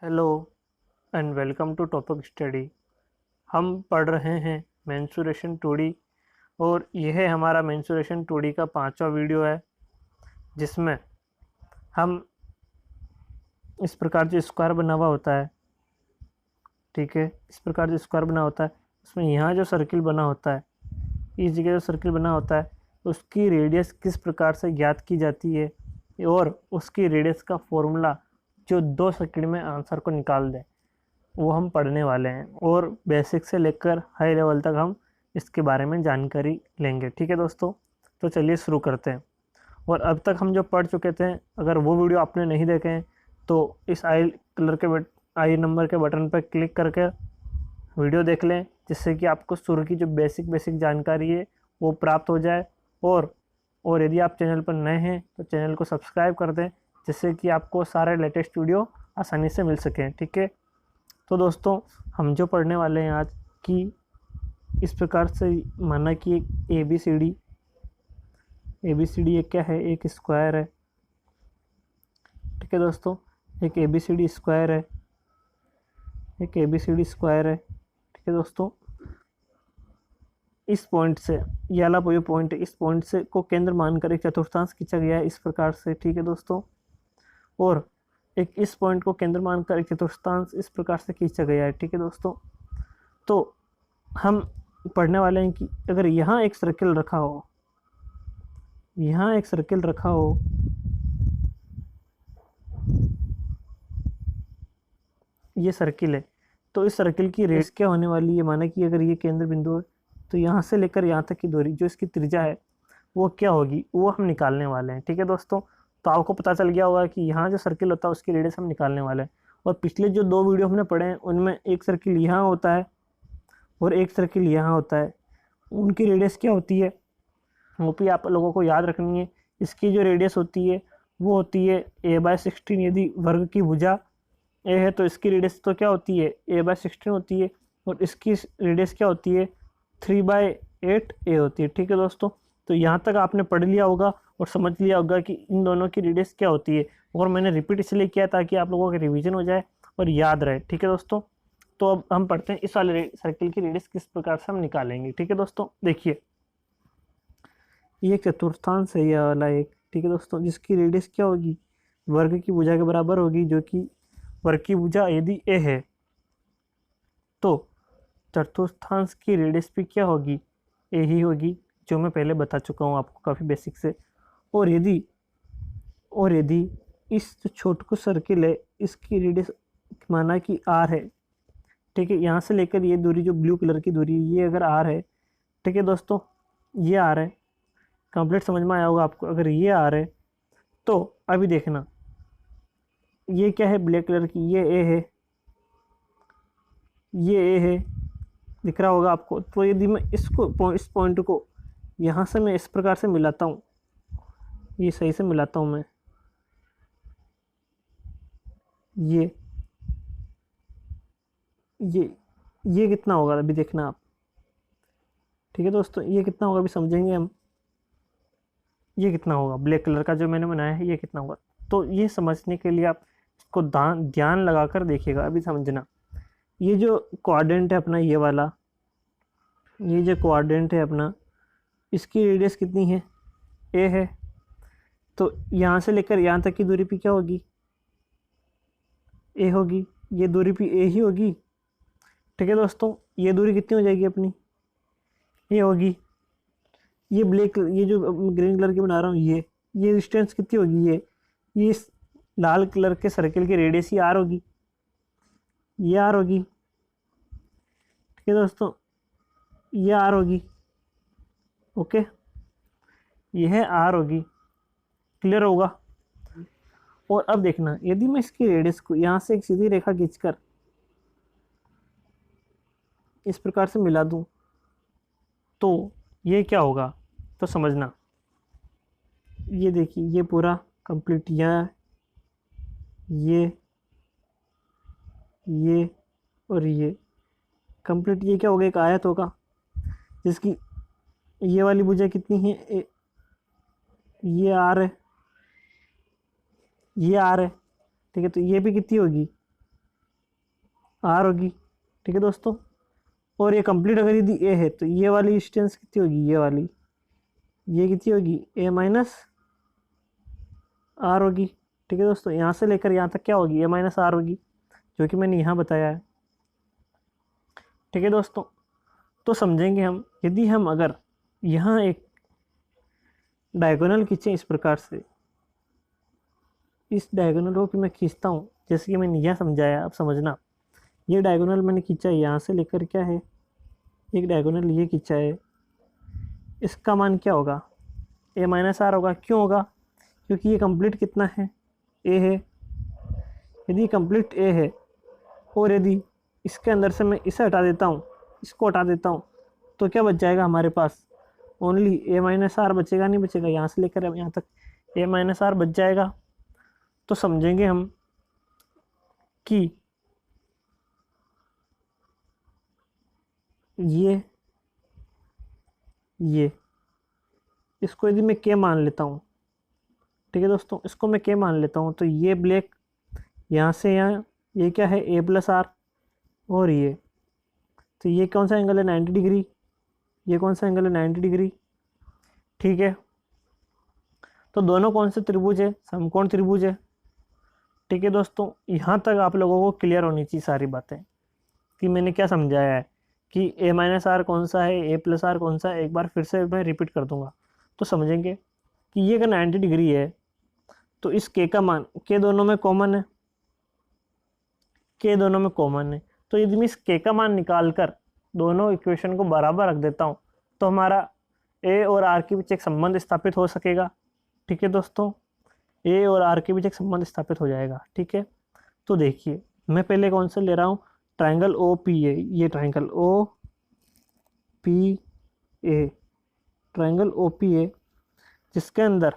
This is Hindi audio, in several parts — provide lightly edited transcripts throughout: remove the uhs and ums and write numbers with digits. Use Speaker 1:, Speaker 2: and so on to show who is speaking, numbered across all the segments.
Speaker 1: Hello and welcome to Topic Study. हम पढ़ रहे हैं मेंसुरेशन 2D और यह है हमारा मेंसुरेशन 2D का 5वां वीडियो है, जिसमें हम इस प्रकार जो स्क्वायर बना हुआ होता है, ठीक है, इस प्रकार जो स्क्वायर बना होता है उसमें यहाँ जो सर्किल बना होता है, इस जगह जो सर्किल बना होता है उसकी रेडियस किस प्रकार से ज्ञात की जाती है और उसकी रेडियस का फॉर्मूला जो 2 सेकंड में आंसर को निकाल दे, वो हम पढ़ने वाले हैं। और बेसिक से लेकर हाई लेवल तक हम इसके बारे में जानकारी लेंगे। ठीक है दोस्तों, तो चलिए शुरू करते हैं। और अब तक हम जो पढ़ चुके थे, अगर वो वीडियो आपने नहीं देखे हैं तो इस आई नंबर के बटन पर क्लिक करके वीडियो देख लें, जिससे कि आपको शुरू की जो बेसिक जानकारी है वो प्राप्त हो जाए। और यदि आप चैनल पर नए हैं तो चैनल को सब्सक्राइब कर दें, जिससे कि आपको सारे लेटेस्ट वीडियो आसानी से मिल सकें। ठीक है, तो दोस्तों हम जो पढ़ने वाले हैं आज की, इस प्रकार से माना कि एक ए बी सी डी एक क्या है, एक स्क्वायर है। ठीक है दोस्तों, एक A B C D square है, एक A B C D square है। ठीक है दोस्तों, इस पॉइंट से, ये वाला जो पॉइंट है, इस पॉइंट से को केंद्र मानकर एक चतुर्थांश खींचा गया है इस प्रकार से। ठीक है दोस्तों, और एक इस पॉइंट को केंद्र मानकर एक चतुर्थांश इस प्रकार से खींचा गया है। ठीक है दोस्तों, तो हम पढ़ने वाले हैं कि अगर यहाँ एक सर्किल रखा हो, यहाँ एक सर्किल रखा हो, ये सर्किल है, तो इस सर्किल की रेडियस क्या होने वाली है। माना कि अगर ये केंद्र बिंदु है तो यहाँ से लेकर यहाँ तक की दूरी जो इसकी त्रिज्या है वो क्या होगी, वो हम निकालने वाले हैं। ठीक है दोस्तों, तो आपको पता चल गया होगा कि यहाँ जो सर्किल होता है उसकी रेडियस हम निकालने वाले हैं। और पिछले जो 2 वीडियो हमने पढ़े हैं उनमें एक सर्किल यहाँ होता है और एक सर्किल यहाँ होता है, उनकी रेडियस क्या होती है वो भी आप लोगों को याद रखनी है। इसकी जो रेडियस होती है वो होती है a/16। यदि वर्ग की भुजा ए है तो इसकी रेडियस तो क्या होती है, a/16 होती है, और इसकी रेडियस क्या होती है, 3/8 ए होती है। ठीक है दोस्तों, तो यहाँ तक आपने पढ़ लिया होगा और समझ लिया होगा कि इन दोनों की रेडियस क्या होती है। और मैंने रिपीट इसलिए किया ताकि आप लोगों का रिवीजन हो जाए और याद रहे। ठीक है दोस्तों, तो अब हम पढ़ते हैं इस वाले सर्किल की रेडियस किस प्रकार से हम निकालेंगे। ठीक है दोस्तों, देखिए ये एक चतुर्थांश है, यह वाला एक। ठीक है दोस्तों, जिसकी रेडियस क्या होगी, वर्ग की भुजा के बराबर होगी, जो कि वर्ग की भुजा यदि ए है तो चतुर्थांश की रेडियस भी क्या होगी, ए ही होगी, जो मैं पहले बता चुका हूँ आपको काफ़ी बेसिक से। और यदि इस जो छोटकू सर्किल है इसकी रेडियस माना कि आर है, ठीक है, यहाँ से लेकर ये दूरी जो ब्लू कलर की दूरी ये अगर आर है, ठीक है दोस्तों, ये आर है, कंप्लीट समझ में आया होगा आपको। अगर ये आर है तो अभी देखना ये क्या है, ब्लैक कलर की, ये ए है, ये ए है, दिख रहा होगा आपको। तो यदि मैं इसको इस पॉइंट को यहाँ से मैं इस प्रकार से मिलाता हूँ, ये सही से मिलाता हूँ मैं, ये ये कितना होगा अभी देखना आप। ठीक है दोस्तों, ये कितना होगा अभी समझेंगे हम, ये कितना होगा ब्लैक कलर का जो मैंने बनाया है, ये कितना होगा। तो ये समझने के लिए आप इसको ध्यान लगाकर देखिएगा, अभी समझना। ये जो क्वाड्रेंट है अपना, ये वाला, ये जो क्वाड्रेंट है अपना, इसकी रेडियस कितनी है, ए है, तो यहाँ से लेकर यहाँ तक की दूरी पे क्या होगी, ए होगी, ये दूरी पे ए ही होगी। ठीक है दोस्तों, ये दूरी कितनी हो जाएगी अपनी, ये होगी। ये ये जो ग्रीन कलर की बना रहा हूँ, ये डिस्टेंस कितनी होगी, ये इस लाल कलर के सर्किल की रेडियस ही आर होगी, ये आर होगी। ठीक है दोस्तों, ये आर होगी, ओके, यह आर होगी, क्लियर होगा। और अब देखना, यदि मैं इसकी रेडियस को यहाँ से एक सीधी रेखा खींचकर इस प्रकार से मिला दूं तो ये क्या होगा, तो समझना। ये देखिए, ये पूरा कंप्लीट, ये और ये कंप्लीट, ये क्या होगा, एक आयत होगा जिसकी ये वाली भुजा कितनी है, ये आर है, ये आर है। ठीक है, तो ये भी कितनी होगी, आर होगी, ठीक है दोस्तों। और ये कंप्लीट अगर यदि ए है तो ये वाली डिस्टेंस कितनी होगी, ये वाली, ये कितनी होगी, ए माइनस आर होगी, ठीक है दोस्तों। यहाँ से लेकर यहाँ तक क्या होगी, ए माइनस आर होगी, जो कि मैंने यहाँ बताया है, ठीक है दोस्तों। तो समझेंगे हम, यदि हम अगर यहाँ एक डायगोनल खींचें इस प्रकार से, इस डायगोनल को कि मैं खींचता हूँ जैसे कि मैंने यहाँ समझाया, अब समझना। ये डायगोनल मैंने खींचा है यहाँ से लेकर, क्या है, एक डायगोनल ये खींचा है, इसका मान क्या होगा, ए माइनस आर होगा। क्यों होगा, क्योंकि ये कंप्लीट कितना है, ए है। यदि कंप्लीट ए है और यदि इसके अंदर से मैं इसे हटा देता हूँ, इसको हटा देता हूँ, तो क्या बच जाएगा हमारे पास, ओनली ए माइनस आर बचेगा, नहीं बचेगा, यहाँ से लेकर यहाँ तक ए माइनस आर बच जाएगा। तो समझेंगे हम कि ये इसको यदि मैं के मान लेता हूँ, ठीक है दोस्तों, इसको मैं के मान लेता हूँ, तो ये ब्लैक यहाँ से यहाँ, ये क्या है, ए प्लस आर, और ये, तो ये कौन सा एंगल है, 90 डिग्री, ये कौन सा एंगल है, 90 डिग्री, ठीक है। तो दोनों कौन से त्रिभुज है, समकोण त्रिभुज है, ठीक है दोस्तों। यहाँ तक आप लोगों को क्लियर होनी चाहिए सारी बातें कि मैंने क्या समझाया है, कि ए माइनस आर कौन सा है, ए प्लस आर कौन सा है। एक बार फिर से मैं रिपीट कर दूंगा तो समझेंगे कि ये अगर 90 डिग्री है तो इस के का मान, के दोनों में कॉमन है, के दोनों में कॉमन है, तो यदि मैं इस के का मान निकाल कर दोनों इक्वेशन को बराबर रख देता हूँ तो हमारा ए और आर के बीच एक संबंध स्थापित हो सकेगा, ठीक है दोस्तों। ए और आर के बीच एक संबंध स्थापित हो जाएगा, ठीक है। तो देखिए मैं पहले कौन सा ले रहा हूँ, ट्राइंगल ओ पी ए, ये triangle O P A, triangle O P A, जिसके अंदर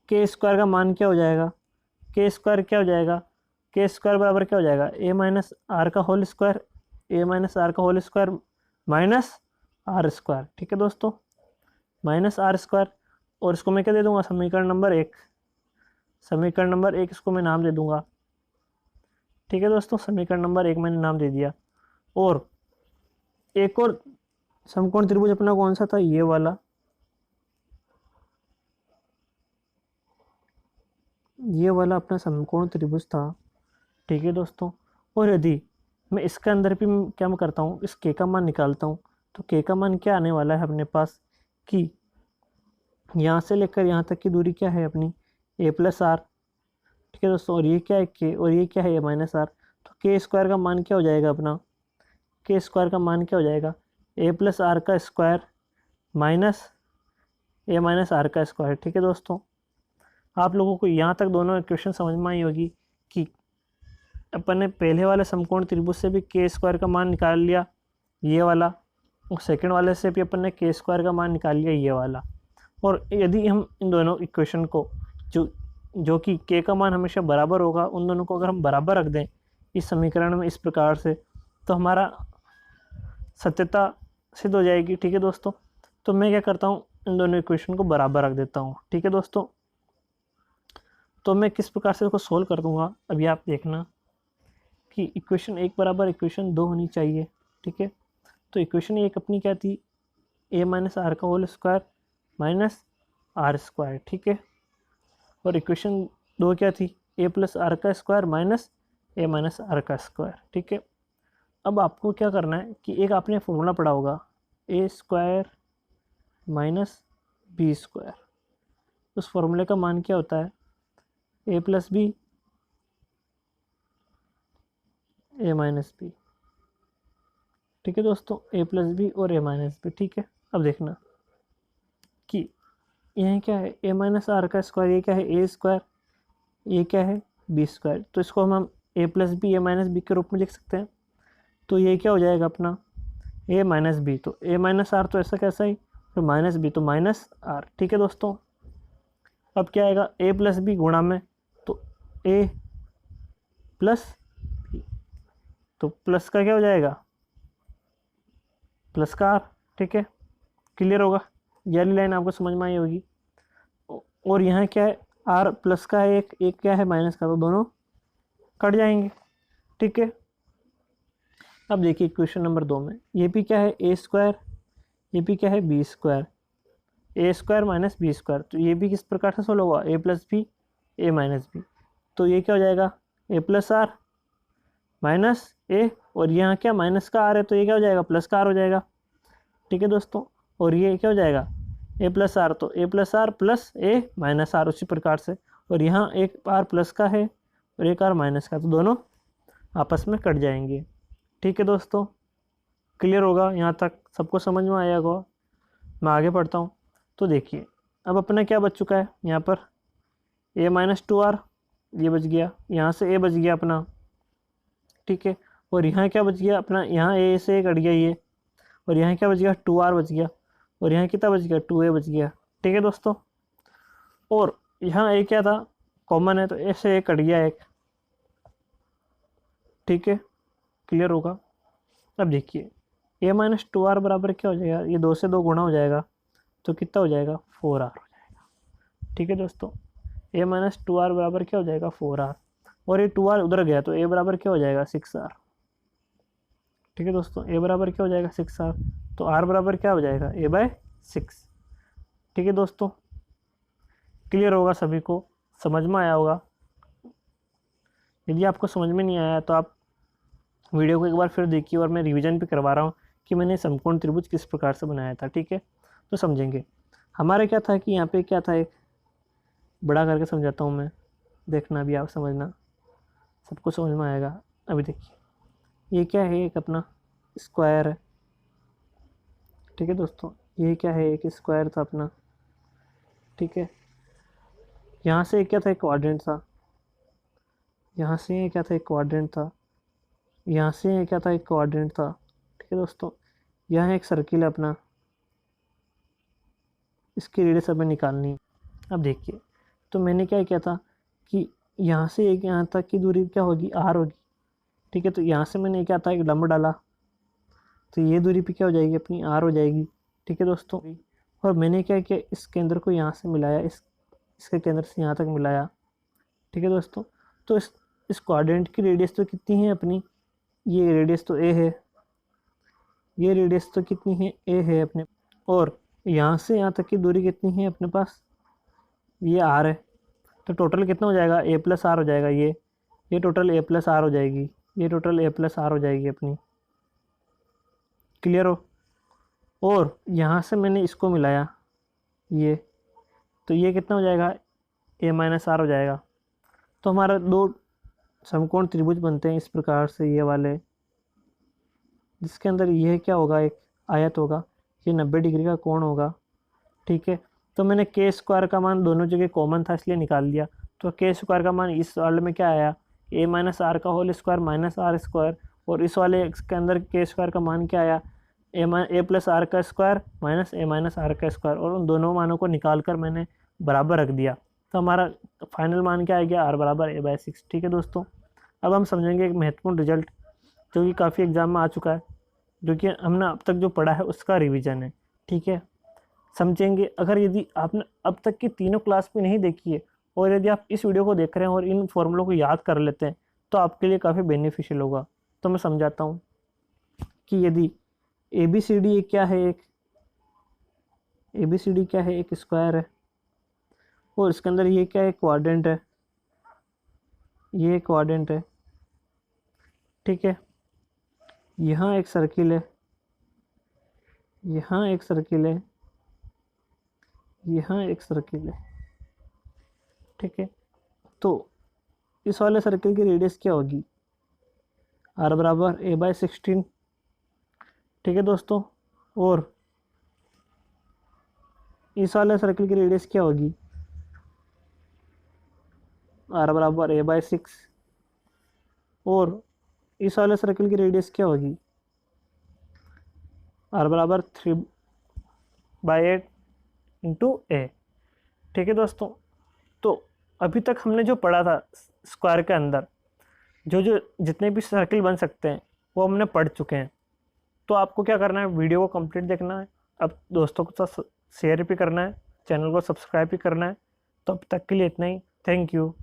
Speaker 1: के स्क्वायर का मान क्या हो जाएगा, के स्क्वायर क्या हो जाएगा, के स्क्वायर बराबर क्या हो जाएगा, ए माइनस आर का whole square, A minus R का whole square minus R square, ठीक है दोस्तों, माइनस आर स्क्वायर। और इसको मैं क्या दे दूंगा, समीकरण नंबर 1, समीकरण नंबर 1 इसको मैं नाम दे दूंगा, ठीक है दोस्तों, समीकरण नंबर 1 मैंने नाम दे दिया। और एक और समकोण त्रिभुज अपना कौन सा था, ये वाला, ये वाला अपना समकोण त्रिभुज था, ठीक है दोस्तों। और यदि मैं इसके अंदर भी क्या मैं करता हूँ, इस के का मान निकालता हूँ, तो के का मान क्या आने वाला है अपने पास, कि यहाँ से लेकर यहाँ तक की दूरी क्या है अपनी, ए प्लस आर, ठीक है दोस्तों। और ये क्या है, के, और ये क्या है, ए माइनस आर। तो के स्क्वायर का मान क्या हो जाएगा अपना, के स्क्वायर का मान क्या हो जाएगा, ए प्लस आर का square minus A minus R का स्क्वायर, ठीक है दोस्तों। आप लोगों को यहाँ तक दोनों इक्वेशन समझ में आई होगी कि अपन ने पहले वाले समकोण त्रिभुज से भी के स्क्वायर का मान निकाल लिया, ये वाला, और सेकंड वाले से भी अपन ने के स्क्वायर का मान निकाल लिया, ये वाला। और यदि हम इन दोनों इक्वेशन को जो कि के का मान हमेशा बराबर होगा, उन दोनों को अगर हम बराबर रख दें इस समीकरण में इस प्रकार से, तो हमारा सत्यता सिद्ध हो जाएगी, ठीक है दोस्तों। तो मैं क्या करता हूँ, इन दोनों इक्वेशन को बराबर रख देता हूँ, ठीक है दोस्तों। तो मैं किस प्रकार से इसको सोल्व कर दूंगा, अभी आप देखना कि इक्वेशन 1 बराबर इक्वेशन 2 होनी चाहिए, ठीक है। तो इक्वेशन 1 अपनी क्या थी, ए माइनस आर का whole square minus R square, ठीक है। और इक्वेशन 2 क्या थी, ए प्लस आर का square minus A minus R का स्क्वायर, ठीक है। अब आपको क्या करना है कि एक आपने फॉर्मूला पढ़ा होगा, ए स्क्वायर माइनस बी स्क्वायर। उस फॉर्मूले का मान क्या होता है, ए प्लस बी ए माइनस बी, ठीक है दोस्तों, ए प्लस बी और ए माइनस बी, ठीक है। अब देखना कि यह क्या है, ए माइनस आर का स्क्वायर, ये क्या है, ए स्क्वायर, ये क्या है, बी स्क्वायर। तो इसको हम ए प्लस बी ए माइनस बी के रूप में लिख सकते हैं। तो ये क्या हो जाएगा अपना, ए माइनस बी, तो ए माइनस आर तो ऐसा कैसा ही, फिर माइनस बी तो माइनस आर, ठीक है दोस्तों। अब क्या आएगा, ए प्लस बी गुणा में, तो ए प्लस बी, तो प्लस का क्या हो जाएगा, प्लस का आर, ठीक है। क्लियर होगा, ये वाली लाइन आपको समझ में आई होगी। और यहाँ क्या है, आर प्लस का है, एक क्या है माइनस का, तो दोनों कट जाएंगे, ठीक है। अब देखिए क्वेश्चन नंबर 2 में ये भी क्या है ए स्क्वायर, ये भी क्या है बी स्क्वायर, ए स्क्वायर माइनस बी स्क्वायर। तो ये भी किस प्रकार से सोल्व होगा, ए प्लस बी ए माइनस बी। तो ये क्या हो जाएगा ए प्लस आर माइनस ए, और यहाँ क्या माइनस का आर है तो ये क्या हो जाएगा प्लस का आर हो जाएगा। ठीक है दोस्तों, और ये क्या हो जाएगा ए प्लस आर, तो A plus R plus A minus R उसी प्रकार से। और यहाँ एक आर प्लस का है और एक आर माइनस का, तो दोनों आपस में कट जाएंगे। ठीक है दोस्तों, क्लियर होगा यहाँ तक, सबको समझ में आया होगा। मैं आगे पढ़ता हूँ। तो देखिए अब अपना क्या बच चुका है यहाँ पर ए माइनस 2r, ये बच गया, यहाँ से ए बच गया अपना। ठीक है, और यहाँ क्या बच गया अपना, यहाँ ए से कट गया ये, और यहाँ क्या बच गया 2r बच गया, और यहाँ कितना बच गया 2a बच गया। ठीक है दोस्तों, और यहाँ ए क्या था कॉमन है तो ए से ए कट गया एक। ठीक है, क्लियर होगा। अब देखिए ए माइनस 2r बराबर क्या हो जाएगा, ये 2 से 2 गुणा हो जाएगा तो कितना हो जाएगा 4r हो जाएगा। ठीक है दोस्तों, ए माइनस 2r बराबर क्या हो जाएगा 4r, और ये 2r उधर गया तो ए बराबर क्या हो जाएगा 6r। ठीक है दोस्तों, ए बराबर क्या हो जाएगा 6r, तो r बराबर क्या हो जाएगा a बाय 6। ठीक है दोस्तों, क्लियर होगा, सभी को समझ में आया होगा। यदि आपको समझ में नहीं आया तो आप वीडियो को एक बार फिर देखिए, और मैं रिवीजन भी करवा रहा हूँ कि मैंने समकोण त्रिभुज किस प्रकार से बनाया था। ठीक है, तो समझेंगे। हमारे क्या था कि यहाँ पे क्या था, एक बड़ा करके समझाता हूँ मैं, देखना भी आप समझना, सबको समझ में आएगा। अभी देखिए ये क्या है, एक अपना स्क्वायर है। ठीक है दोस्तों, ये क्या है एक स्क्वायर था अपना। ठीक है, यहाँ से क्या था एक क्वाड्रेंट था, यहाँ से क्या था एक क्वाड्रेंट था, यहाँ से क्या था एक क्वाड्रेंट था। ठीक है दोस्तों, यहाँ एक सर्किल है अपना, इसकी रेडियस हमें निकालनी है। अब देखिए तो मैंने क्या किया था कि यहाँ से एक यहाँ तक की दूरी क्या होगी r होगी। ठीक है, तो यहाँ से मैंने क्या था एक लंब डाला, तो ये दूरी पे क्या हो जाएगी अपनी r हो जाएगी। ठीक है दोस्तों, और मैंने क्या किया इस केंद्र को यहाँ से मिलाया, इसके केंद्र से यहाँ तक मिलाया। ठीक है दोस्तों, तो इस क्वाड्रेंट की रेडियस तो कितनी है अपनी, ये रेडियस तो a है, ये रेडियस तो कितनी है a है अपने, और यहाँ से यहाँ तक की दूरी कितनी है अपने पास, ये r है। तो टोटल कितना हो जाएगा a प्लस आर हो जाएगा, ये टोटल a प्लस आर हो जाएगी, ये टोटल a प्लस आर हो जाएगी अपनी। क्लियर हो, और यहाँ से मैंने इसको मिलाया ये, तो ये कितना हो जाएगा a माइनस आर हो जाएगा। तो हमारा 2 समकोण त्रिभुज बनते हैं इस प्रकार से, ये वाले, जिसके अंदर यह क्या होगा एक आयत होगा, ये 90 डिग्री का कोण होगा। ठीक है, तो मैंने के स्क्वायर का मान दोनों जगह कॉमन था इसलिए निकाल लिया। तो के स्क्वायर का मान इस वाले में क्या आया ए माइनस आर का whole square minus R square, और इस वाले के अंदर के स्क्वायर का मान क्या आया ए प्लस आर का square minus A minus R का स्क्वायर, और उन दोनों मानों को निकाल कर मैंने बराबर रख दिया। तो हमारा फाइनल मान क्या आ गया आर बराबर a बाय 6। ठीक है दोस्तों, अब हम समझेंगे एक महत्वपूर्ण रिजल्ट जो कि काफ़ी एग्जाम में आ चुका है, जो कि हमने अब तक जो पढ़ा है उसका रिवीजन है। ठीक है, समझेंगे। अगर यदि आपने अब तक की तीनों क्लास भी नहीं देखी है, और यदि आप इस वीडियो को देख रहे हैं और इन फॉर्मूलों को याद कर लेते हैं तो आपके लिए काफ़ी बेनिफिशियल होगा। तो मैं समझाता हूँ कि यदि ABCD क्या है, एक ABCD क्या है, एक स्क्वायर है, और इसके अंदर ये क्या है क्वाड्रेंट है, ये क्वाड्रेंट है। ठीक है, यहाँ एक सर्किल है, यहाँ एक सर्किल है, यहाँ एक सर्किल है। ठीक है, तो इस वाले सर्किल की रेडियस क्या होगी r बराबर a बाय 16। ठीक है दोस्तों, और इस वाले सर्किल की रेडियस क्या होगी r बराबर a बाय 6, और इस वाले सर्किल की रेडियस क्या होगी r बराबर 3 बाय 8 इंटू a। ठीक है दोस्तों, तो अभी तक हमने जो पढ़ा था स्क्वायर के अंदर जो जितने भी सर्किल बन सकते हैं वो हमने पढ़ चुके हैं। तो आपको क्या करना है, वीडियो को कंप्लीट देखना है, अब दोस्तों के साथ शेयर भी करना है, चैनल को सब्सक्राइब भी करना है। तो अब तक के लिए इतना ही, थैंक यू।